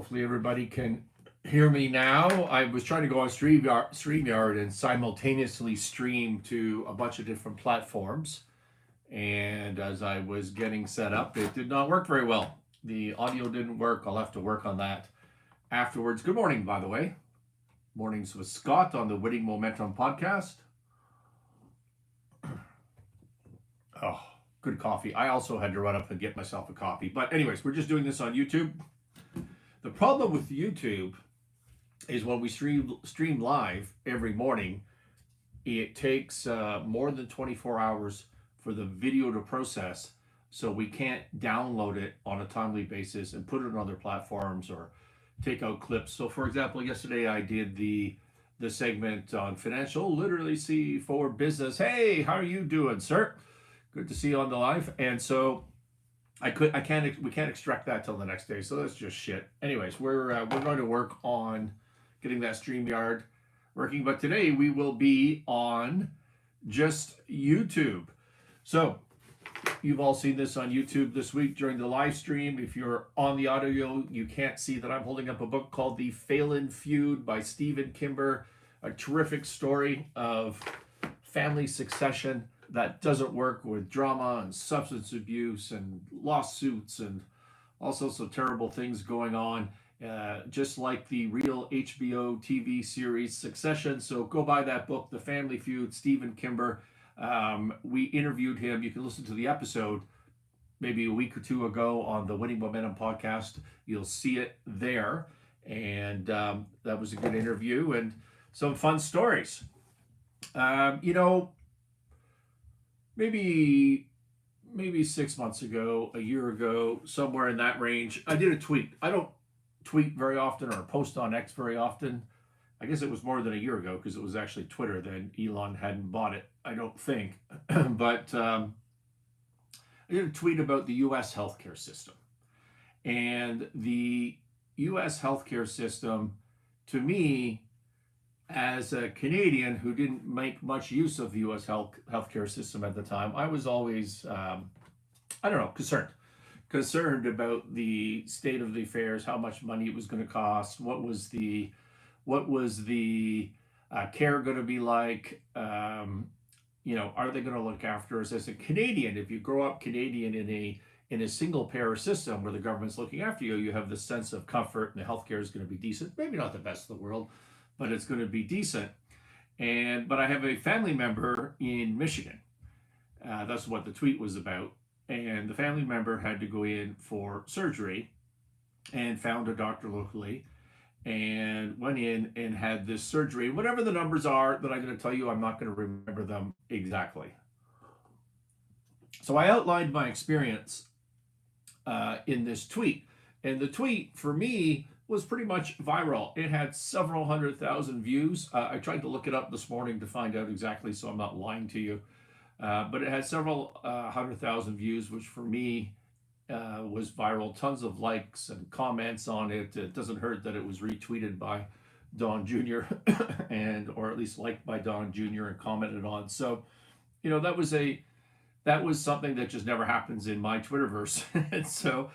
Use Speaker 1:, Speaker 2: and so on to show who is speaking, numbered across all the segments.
Speaker 1: Hopefully everybody can hear me now. I was trying to go on StreamYard and simultaneously stream to a bunch of different platforms. And as I was getting set up, it did not work very well. The audio didn't work. I'll have to work on that afterwards. Good morning, by the way. Mornings with Scott on the Winning Momentum podcast. Oh, good coffee. I also had to run up and get myself a coffee. But anyways, we're just doing this on YouTube. The problem with YouTube is when we stream live every morning, it takes more than 24 hours for the video to process, so we can't download it on a timely basis and put it on other platforms or take out clips. So for example, yesterday I did the segment on financial literacy for business. Hey, how are you doing, sir? Good to see you on the live. And so we can't extract that till the next day, so that's just shit. Anyways, we're going to work on getting that StreamYard working, but today we will be on just YouTube. So you've all seen this on YouTube this week during the live stream. If you're on the audio, you can't see that I'm holding up a book called The Phelan Feud by Kimber, a terrific story of family succession that doesn't work, with drama and substance abuse and lawsuits and all sorts of terrible things going on, just like the real HBO TV series Succession. So go buy that book, The Family Feud, Kimber. We interviewed him. You can listen to the episode maybe a week or two ago on the Winning Momentum podcast. You'll see it there. And that was a good interview and some fun stories. Maybe 6 months ago, a year ago, somewhere in that range, I did a tweet. I don't tweet very often or post on X very often. I guess it was more than a year ago because it was actually Twitter then. Elon hadn't bought it, I don't think. But I did a tweet about the U.S. healthcare system. And the U.S. healthcare system, to me, as a Canadian who didn't make much use of the U.S. healthcare system at the time, I was always, concerned about the state of the affairs, how much money it was going to cost, what was the care going to be like, are they going to look after us as a Canadian? If you grow up Canadian in a single payer system where the government's looking after you, you have this sense of comfort and the healthcare is going to be decent, maybe not the best in the world, but it's going to be decent. But I have a family member in Michigan. That's what the tweet was about. And the family member had to go in for surgery and found a doctor locally and went in and had this surgery. Whatever the numbers are that I'm going to tell you, I'm not going to remember them exactly. So I outlined my experience in this tweet. And the tweet, for me, was pretty much viral. It had several 100,000 views. I tried to look it up this morning to find out exactly, so I'm not lying to you. But it had several 100,000 views, which for me was viral. Tons of likes and comments on it. It doesn't hurt that it was retweeted by Don Jr. or at least liked by Don Jr. and commented on. So, that was something that just never happens in my Twitterverse. And so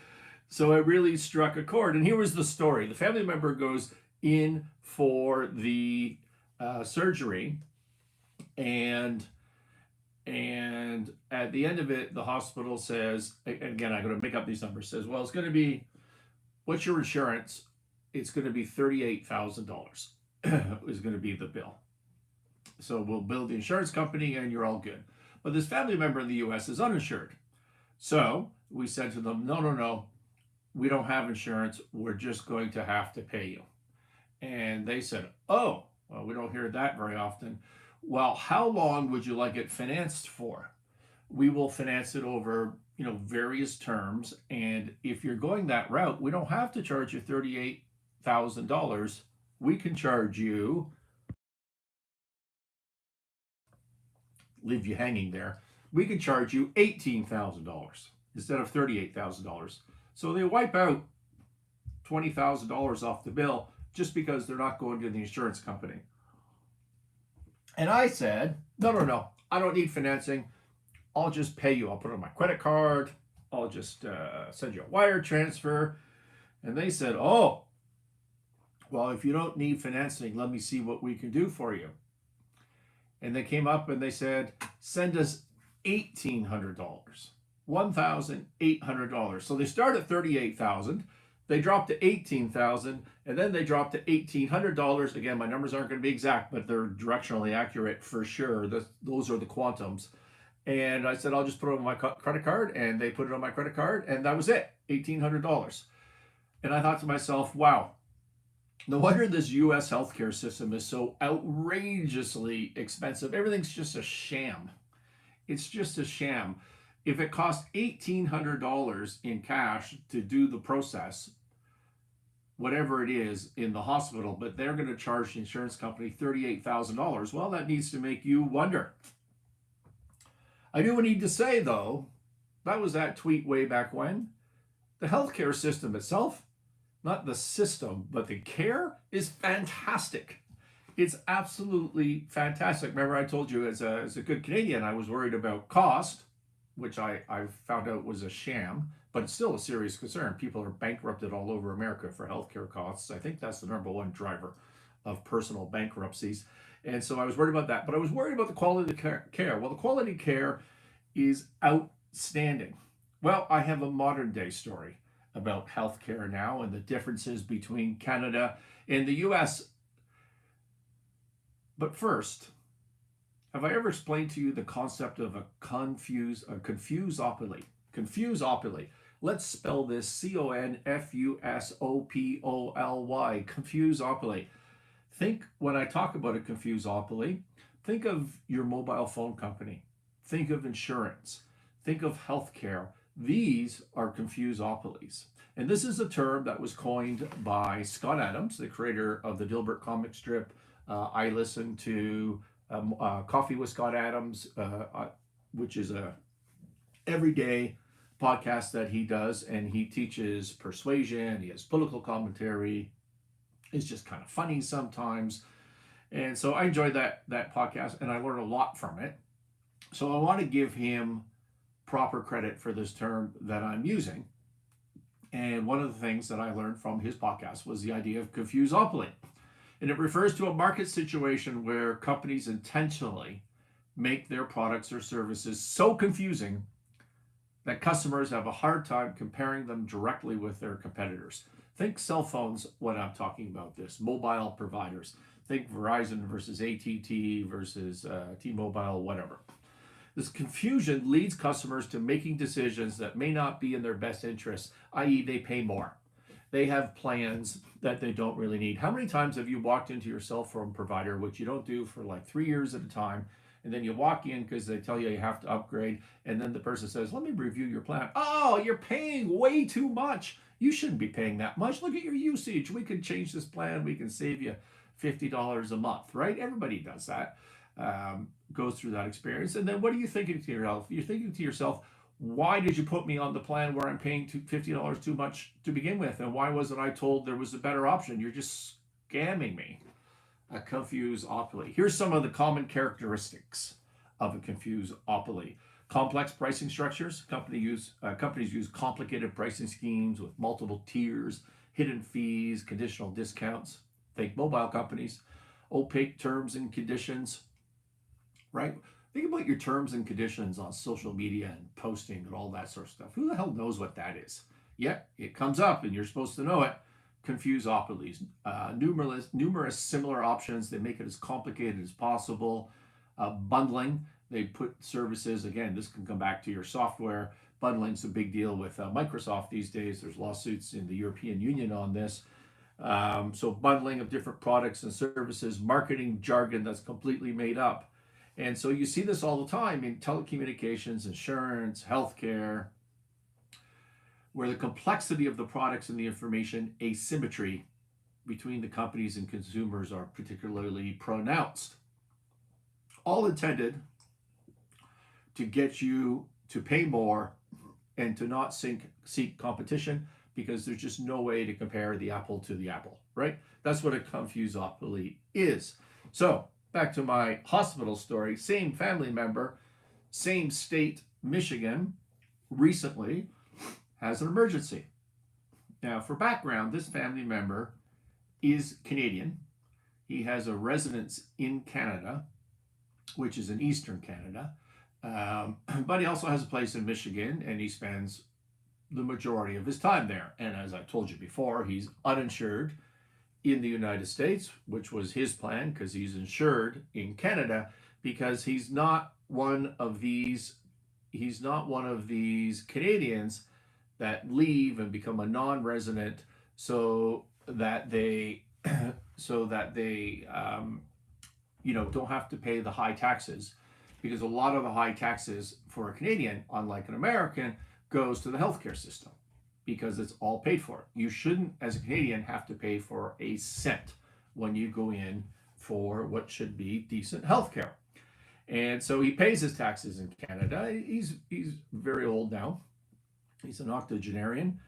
Speaker 1: it really struck a chord. And here was the story. The family member goes in for the surgery, and at the end of it, the hospital says, again, I'm going to make up these numbers, says, well, it's going to be, what's your insurance? It's going to be $38,000 is going to be the bill. So we'll bill the insurance company and you're all good. But this family member in the U.S. is uninsured. So we said to them, no. We don't have insurance. We're just going to have to pay you. And they said, oh, well, we don't hear that very often. Well, how long would you like it financed for? We will finance it over, various terms. And if you're going that route, we don't have to charge you $38,000. We can charge you, leave you hanging there. We can charge you $18,000 instead of $38,000. So they wipe out $20,000 off the bill just because they're not going to the insurance company. And I said, no, I don't need financing. I'll just pay you. I'll put it on my credit card. I'll just send you a wire transfer. And they said, oh, Well, if you don't need financing, let me see what we can do for you. And they came up and they said, send us $1,800, $1,800. So they start at 38,000, they dropped to 18,000, and then they dropped to $1,800. Again, my numbers aren't going to be exact, but they're directionally accurate for sure. Those are the quantums. And I said, I'll just put it on my credit card, and they put it on my credit card, and that was it, $1,800. And I thought to myself, wow, no wonder this US healthcare system is so outrageously expensive. Everything's just a sham. It's just a sham. If it costs $1,800 in cash to do the process, whatever it is in the hospital, but they're going to charge the insurance company $38,000, well, that needs to make you wonder. I do need to say, though, that was that tweet way back when. The healthcare system itself, not the system, but the care, is fantastic. It's absolutely fantastic. Remember, I told you as a good Canadian, I was worried about cost, which I found out was a sham, but it's still a serious concern. People are bankrupted all over America for healthcare costs. I think that's the number one driver of personal bankruptcies. And so I was worried about that, but I was worried about the quality of care. Well, the quality of care is outstanding. Well, I have a modern day story about healthcare now and the differences between Canada and the US. But first, have I ever explained to you the concept of a confusopoly? Confusopoly. Let's spell this Confusopoly. Confusopoly. Think, when I talk about a confusopoly, think of your mobile phone company. Think of insurance. Think of healthcare. These are confusopolies. And this is a term that was coined by Scott Adams, the creator of the Dilbert comic strip. I listen to Coffee with Scott Adams, which is a everyday podcast that he does, and he teaches persuasion. He has political commentary. It's just kind of funny sometimes. And so I enjoyed that podcast, and I learned a lot from it. So I want to give him proper credit for this term that I'm using. And one of the things that I learned from his podcast was the idea of confusopoly. And it refers to a market situation where companies intentionally make their products or services so confusing that customers have a hard time comparing them directly with their competitors. Think cell phones when I'm talking about this, mobile providers. Think Verizon versus AT&T versus T-Mobile, whatever. This confusion leads customers to making decisions that may not be in their best interest, i.e. they pay more. They have plans that they don't really need. How many times have you walked into your cell phone provider, which you don't do for like 3 years at a time, and then you walk in because they tell you have to upgrade, and then the person says, let me review your plan. Oh, you're paying way too much. You shouldn't be paying that much. Look at your usage. We could change this plan. We can save you $50 a month, right? Everybody does that, goes through that experience. And then what are you thinking to yourself? You're thinking to yourself, why did you put me on the plan where I'm paying $50 too much to begin with? And why wasn't I told there was a better option? You're just scamming me. A confusopoly. Here's some of the common characteristics of a confusopoly. Complex pricing structures. Companies use complicated pricing schemes with multiple tiers, hidden fees, conditional discounts. Think mobile companies. Opaque terms and conditions, right? Think about your terms and conditions on social media and posting and all that sort of stuff. Who the hell knows what that is? Yet it comes up and you're supposed to know it. Confusopolies. Numerous similar options. They make it as complicated as possible. Bundling. They put services, again, this can come back to your software. Bundling's a big deal with Microsoft these days. There's lawsuits in the European Union on this. So bundling of different products and services, marketing jargon that's completely made up. And so you see this all the time in telecommunications, insurance, healthcare, where the complexity of the products and the information asymmetry between the companies and consumers are particularly pronounced. All intended to get you to pay more and to not seek competition, because there's just no way to compare the apple to the apple, right? That's what a confusopoly is. So back to my hospital story, same family member, same state, Michigan, recently has an emergency. Now, for background, this family member is Canadian. He has a residence in Canada, which is in Eastern Canada. But he also has a place in Michigan, and he spends the majority of his time there. And as I told you before, he's uninsured in the United States, which was his plan because he's insured in Canada, because he's not one of these Canadians that leave and become a non-resident so that they don't have to pay the high taxes, because a lot of the high taxes for a Canadian, unlike an American, goes to the healthcare system because it's all paid for. You shouldn't, as a Canadian, have to pay for a cent when you go in for what should be decent healthcare. And so he pays his taxes in Canada. He's very old now. He's an octogenarian.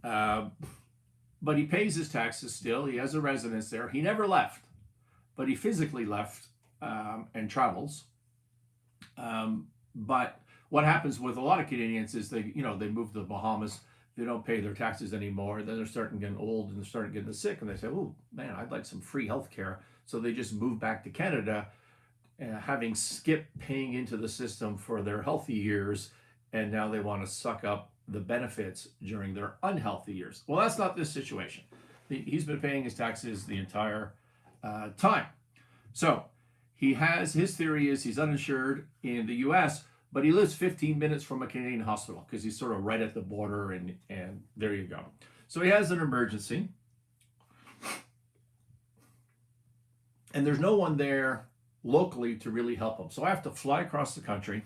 Speaker 1: But he pays his taxes still. He has a residence there. He never left, but he physically left and travels. But what happens with a lot of Canadians is they move to the Bahamas. They don't pay their taxes anymore. Then they're starting getting old and they're starting getting sick, and they say, "Oh man, I'd like some free health care." So they just move back to Canada, having skipped paying into the system for their healthy years, and now they want to suck up the benefits during their unhealthy years. Well, that's not this situation. He's been paying his taxes the entire time. So his theory is he's uninsured in the U.S., but he lives 15 minutes from a Canadian hospital because he's sort of right at the border, and there you go. So he has an emergency, and there's no one there locally to really help him. So I have to fly across the country,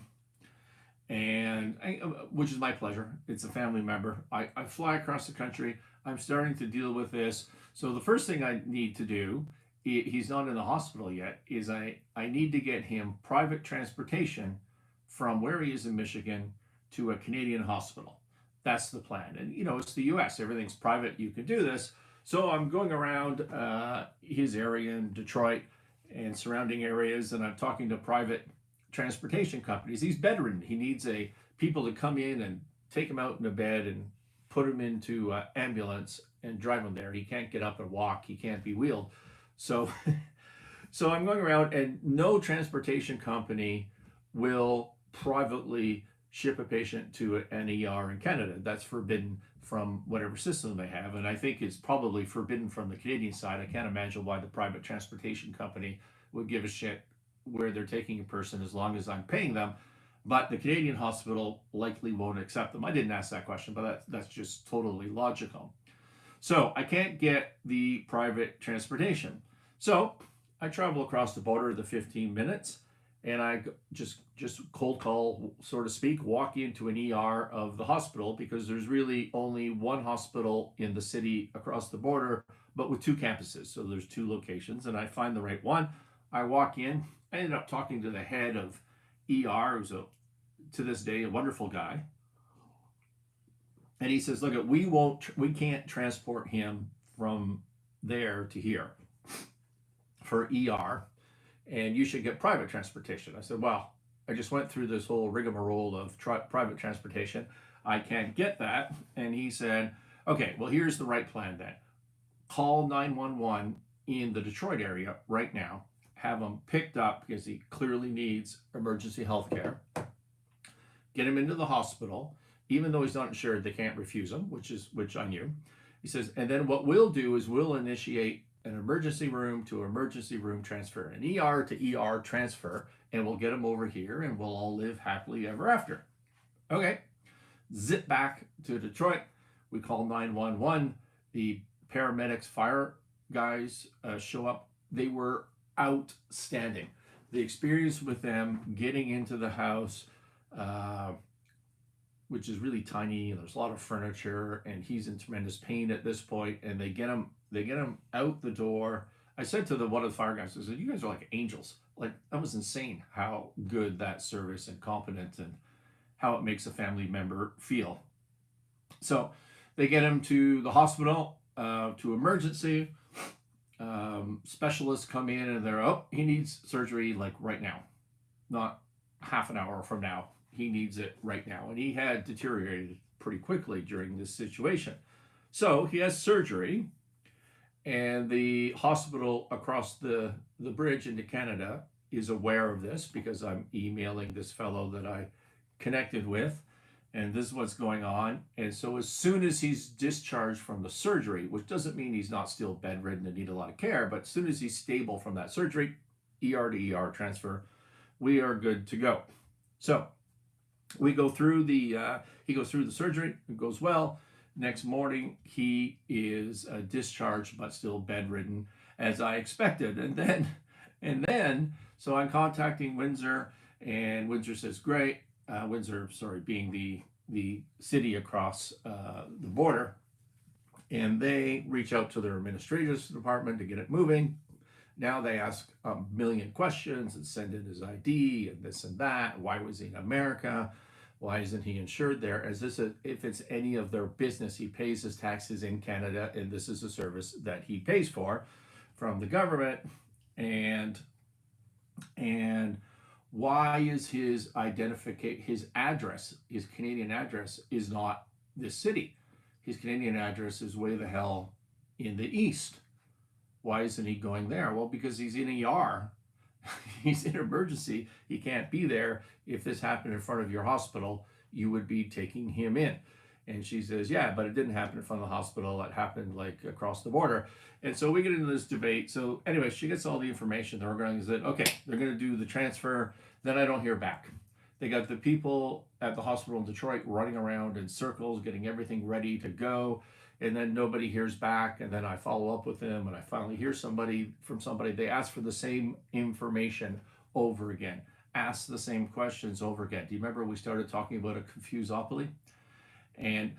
Speaker 1: which is my pleasure. It's a family member. I fly across the country. I'm starting to deal with this. So the first thing I need to do, he's not in the hospital yet, is I need to get him private transportation from where he is in Michigan to a Canadian hospital. That's the plan. And it's the US, everything's private, you can do this. So I'm going around his area in Detroit and surrounding areas, and I'm talking to private transportation companies. He's bedridden. He needs people to come in and take him out in a bed and put him into an ambulance and drive him there. He can't get up and walk. He can't be wheeled. So I'm going around, and no transportation company will privately ship a patient to an ER in Canada. That's forbidden from whatever system they have, and I think it's probably forbidden from the Canadian side. I can't imagine why the private transportation company would give a shit where they're taking a person as long as I'm paying them, but the Canadian hospital likely won't accept them. I didn't ask that question, but that's just totally logical. So I can't get the private transportation. So I travel across the border the 15 minutes, and I just cold call, so to speak, walk into an ER of the hospital, because there's really only one hospital in the city across the border, but with two campuses. So there's two locations, and I find the right one. I walk in. I ended up talking to the head of ER, who's to this day a wonderful guy. And he says, "Look, we can't transport him from there to here for ER, and you should get private transportation." I said, "Well, I just went through this whole rigmarole of private transportation. I can't get that." And he said, "Okay, well, here's the right plan then. Call 911 in the Detroit area right now. Have him picked up because he clearly needs emergency health care. Get him into the hospital. Even though he's not insured, they can't refuse him," which I knew. He says, "And then what we'll do is we'll initiate an emergency room to emergency room transfer, an ER to ER transfer, and we'll get him over here, and we'll all live happily ever after." Okay, zip back to Detroit. We call 911. The paramedics, fire guys show up. They were outstanding. The experience with them getting into the house, which is really tiny, and there's a lot of furniture, and he's in tremendous pain at this point, and they get him out the door. I said to one of the fire guys, I said, "You guys are like angels." Like, that was insane how good that service and competent and how it makes a family member feel. So they get him to the hospital, to emergency. Specialists come in, and they're, he needs surgery like right now, not half an hour from now. He needs it right now. And he had deteriorated pretty quickly during this situation. So he has surgery, And the hospital across the bridge into Canada is aware of this because I'm emailing this fellow that I connected with, and this is what's going on. And so as soon as he's discharged from the surgery, which doesn't mean he's not still bedridden and need a lot of care, but as soon as he's stable from that surgery, ER to ER transfer, we are good to go. So we go through he goes through the surgery, it goes well. Next morning, he is discharged, but still bedridden, as I expected. So I'm contacting Windsor, and Windsor says, "Great." Windsor, sorry, being the city across the border, and they reach out to their administrative department to get it moving. Now they ask a million questions and send in his ID and this and that. Why was he in America? Why isn't he insured there? If it's any of their business, he pays his taxes in Canada, and this is a service that he pays for from the government. And why is his address, his Canadian address, is not this city? His Canadian address is way the hell in the east. Why isn't he going there? Well, because he's in ER. He's in emergency. He can't be there. If this happened in front of your hospital, you would be taking him in. And she says, yeah, but it didn't happen in front of the hospital. It happened like across the border. And so we get into this debate. So anyway, she gets all the information. The organization said, okay, they're going to do the transfer. Then I don't hear back. They got the people at the hospital in Detroit running around in circles, getting everything ready to go. And then nobody hears back. And then I follow up with them, and I finally hear from somebody. They ask for the same information over again, ask the same questions over again. Do you remember we started talking about a Confusopoly? And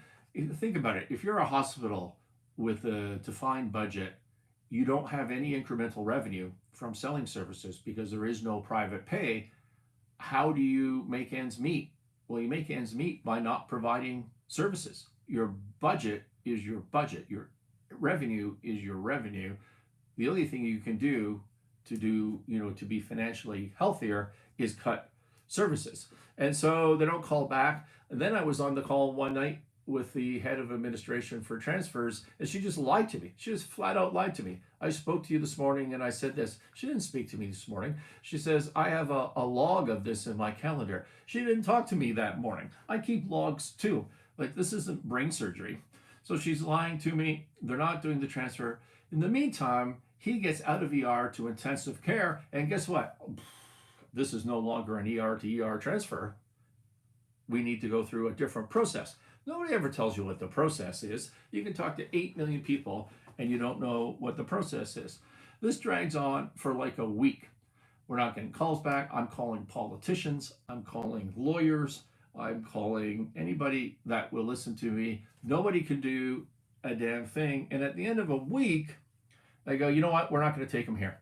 Speaker 1: think about it. If you're a hospital with a defined budget, you don't have any incremental revenue from selling services because there is no private pay. How do you make ends meet? Well, you make ends meet by not providing services. Your budget is your budget. Your revenue is your revenue. The only thing you can do to be financially healthier is cut services. And so they don't call back. And then I was on the call one night with the head of administration for transfers, and she just lied to me. She just flat out lied to me. I spoke to you this morning and I said this. She didn't speak to me this morning. She says, I have a log of this in my calendar. She didn't talk to me that morning. I keep logs too. Like, this isn't brain surgery. So she's lying to me. They're not doing the transfer. In the meantime, he gets out of ER to intensive care, and guess what? This is no longer an ER to ER transfer. We need to go through a different process. Nobody ever tells you what the process is. You can talk to 8 million people and you don't know what the process is. This drags on for like a week. We're not getting calls back. I'm calling politicians. I'm calling lawyers. I'm calling anybody that will listen to me. Nobody can do a damn thing. And at the end of a week, they go, you know what? We're not going to take him here.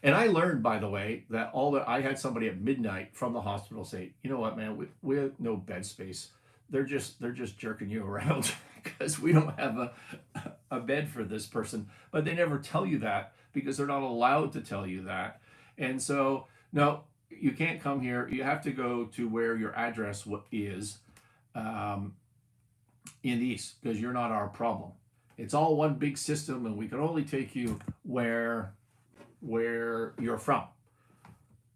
Speaker 1: And I learned, by the way, that I had somebody at midnight from the hospital say, you know what, man, we have no bed space. They're just jerking you around because we don't have a bed for this person. But they never tell you that because they're not allowed to tell you that. And so, no, you can't come here. You have to go to where your address is in the east because you're not our problem. It's all one big system, and we can only take you where you're from,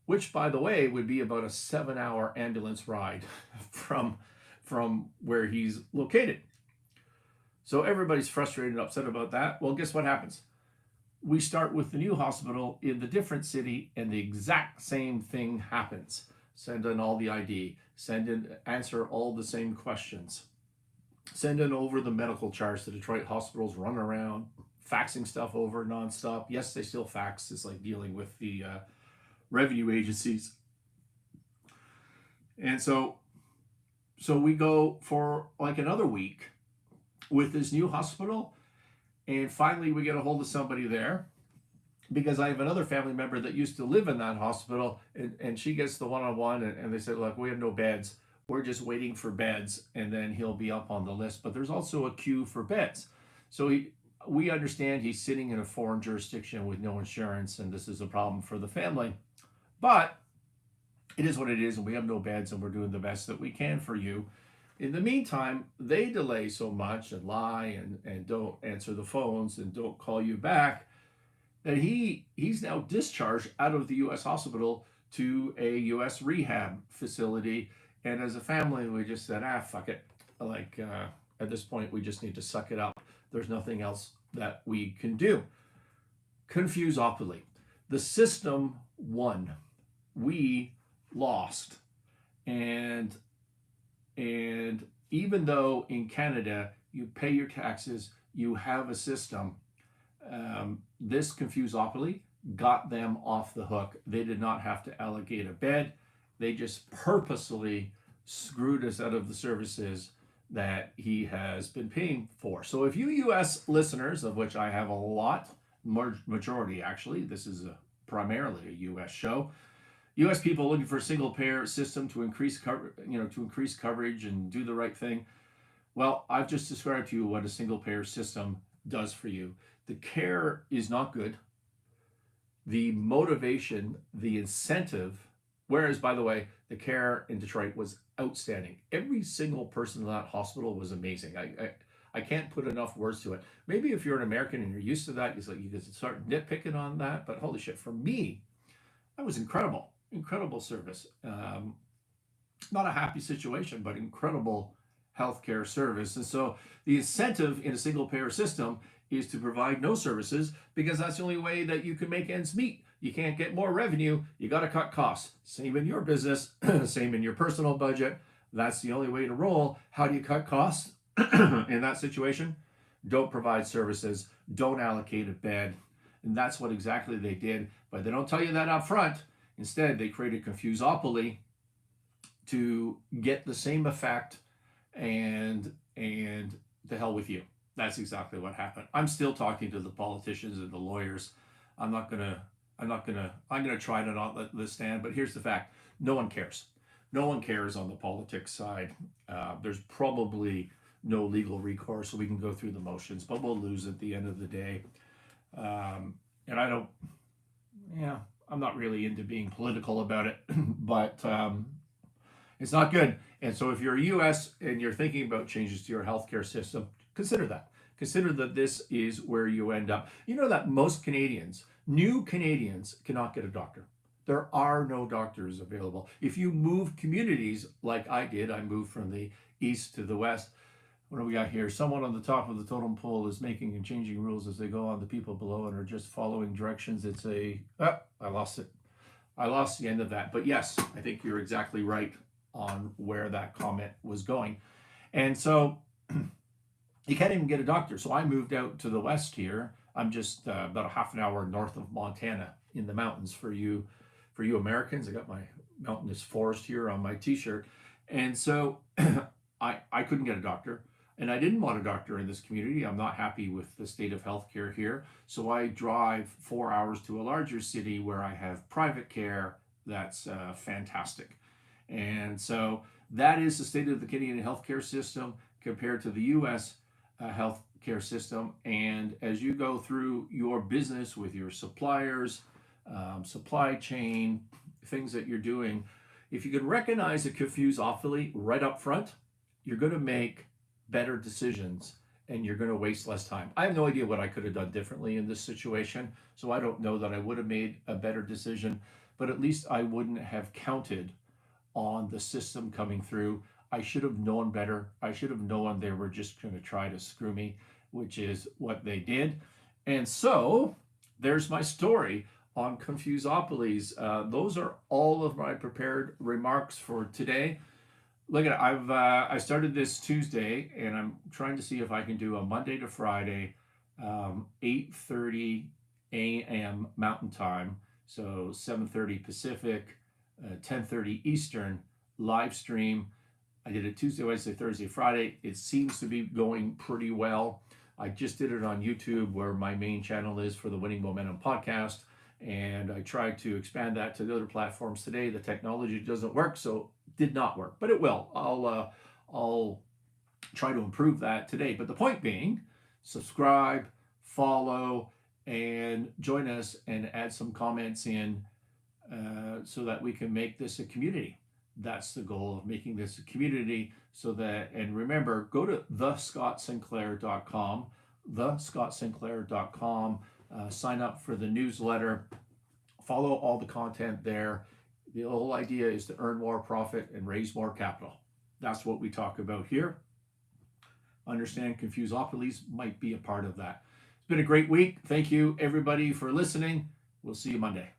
Speaker 1: which, by the way, would be about a 7-hour ambulance ride from where he's located. So everybody's frustrated and upset about that. Well, guess what happens? We start with the new hospital in the different city, and the exact same thing happens. Send in all the ID, answer all the same questions, send in over the medical charts. The Detroit hospitals run around faxing stuff over nonstop. Yes, they still fax. It's like dealing with the revenue agencies. And so we go for like another week with this new hospital, and finally we get a hold of somebody there because I have another family member that used to live in that hospital, and she gets the one-on-one, and they said, look, we have no beds. We're just waiting for beds, and then he'll be up on the list. But there's also a queue for beds. So we understand he's sitting in a foreign jurisdiction with no insurance, and this is a problem for the family. But it is what it is, and we have no beds, and we're doing the best that we can for you. In the meantime, they delay so much and lie and don't answer the phones and don't call you back that he's now discharged out of the U.S. hospital to a U.S. rehab facility. And as a family, we just said, fuck it. Like, at this point, we just need to suck it up. There's nothing else that we can do. Confusopoly. The system won. We lost. And even though in Canada you pay your taxes, you have a system, this Confusopoly got them off the hook. They did not have to allocate a bed. They just purposely screwed us out of the services that he has been paying for. So if you U.S. listeners, of which I have a lot, majority actually, this is primarily a U.S. show, U.S. people looking for a single payer system to increase coverage and do the right thing. Well, I've just described to you what a single payer system does for you. The care is not good. The motivation, the incentive, whereas, by the way, the care in Detroit was outstanding. Every single person in that hospital was amazing. I can't put enough words to it. Maybe if you're an American and you're used to that, you can start nitpicking on that. But holy shit, for me, that was incredible. Incredible service. Not a happy situation, but incredible healthcare service. And so the incentive in a single payer system is to provide no services because that's the only way that you can make ends meet. You can't get more revenue. You got to cut costs. Same in your business, same in your personal budget. That's the only way to roll. How do you cut costs in that situation? Don't provide services. Don't allocate a bed. And that's what exactly they did. But they don't tell you that up front. Instead, they created Confusopoly to get the same effect, and to hell with you. That's exactly what happened. I'm still talking to the politicians and the lawyers. I'm gonna try to not let this stand, but here's the fact. No one cares. No one cares on the politics side. There's probably no legal recourse, so we can go through the motions, but we'll lose at the end of the day. And I don't, I'm not really into being political about it, but it's not good. And so if you're a U.S. and you're thinking about changes to your healthcare system, consider that. Consider that this is where you end up. You know that most Canadians, new Canadians, cannot get a doctor. There are no doctors available. If you move communities like I did, I moved from the east to the west. What do we got here? Someone on the top of the totem pole is making and changing rules as they go on. The people below and are just following directions. It's I lost it. I lost the end of that. But yes, I think you're exactly right on where that comment was going. And so you can't even get a doctor. So I moved out to the west here. I'm just about a half an hour north of Montana in the mountains for you Americans. I got my mountainous forest here on my t-shirt. And so I couldn't get a doctor. And I didn't want a doctor in this community. I'm not happy with the state of healthcare here. So I drive 4 hours to a larger city where I have private care that's fantastic. And so that is the state of the Canadian healthcare system compared to the U.S. Healthcare system. And as you go through your business with your suppliers, supply chain, things that you're doing, if you can recognize a Confusopoly right up front, you're going to make better decisions and you're going to waste less time. I have no idea what I could have done differently in this situation, so I don't know that I would have made a better decision, but at least I wouldn't have counted on the system coming through. I should have known better. I should have known they were just going to try to screw me, which is what they did. And so there's my story on Confusopolis. Those are all of my prepared remarks for today. Look at it. I started this Tuesday, and I'm trying to see if I can do a Monday to Friday, 8:30 a.m. Mountain Time, so 7:30 Pacific, 10:30 Eastern live stream. I did it Tuesday, Wednesday, Thursday, Friday. It seems to be going pretty well. I just did it on YouTube, where my main channel is for the Winning Momentum podcast, and I tried to expand that to the other platforms today. The technology doesn't work, so did not work, but it will. I'll try to improve that today. But the point being, subscribe, follow, and join us and add some comments in so that we can make this a community. That's the goal of making this a community so that, and remember, go to thescottsinclair.com, thescottsinclair.com, sign up for the newsletter, follow all the content there. The whole idea is to earn more profit and raise more capital. That's what we talk about here. Understand Confusopolies might be a part of that. It's been a great week. Thank you, everybody, for listening. We'll see you Monday.